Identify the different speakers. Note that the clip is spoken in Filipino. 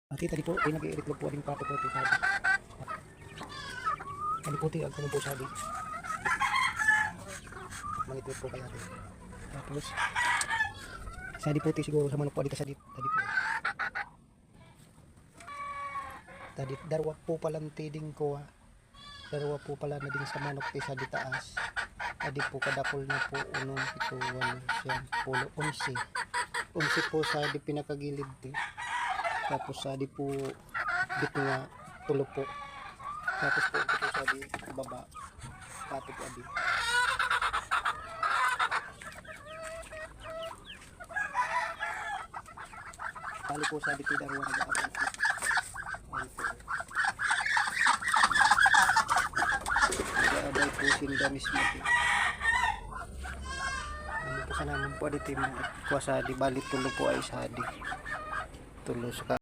Speaker 1: Ati tadi po ay nag-iitlog po ading pato po ito sabi. Ano po ti agkuno po sabi. Mangitlog po kaya ito. Tapos sadi po ti siguro sa manok po dito sadi tadi po. Tadi darwa po palang tiding ko. Darwa po pala na din sa manok ti sa ditaas. Adi po kadakol na po unong ito walo siyang pulo 11. 11 po sa di pinakagilid ti. Tapos sa di po dito nga tulo po. Tapos po dito sa di baba. Pato po adi. Bali po sa di ti darwa nag-aabang po. Ano po. Nag-aabay po sinda mismo po. Ano po sa naman po adi ti mga kuwasa di bali tulo po ay sa di. Tulo sa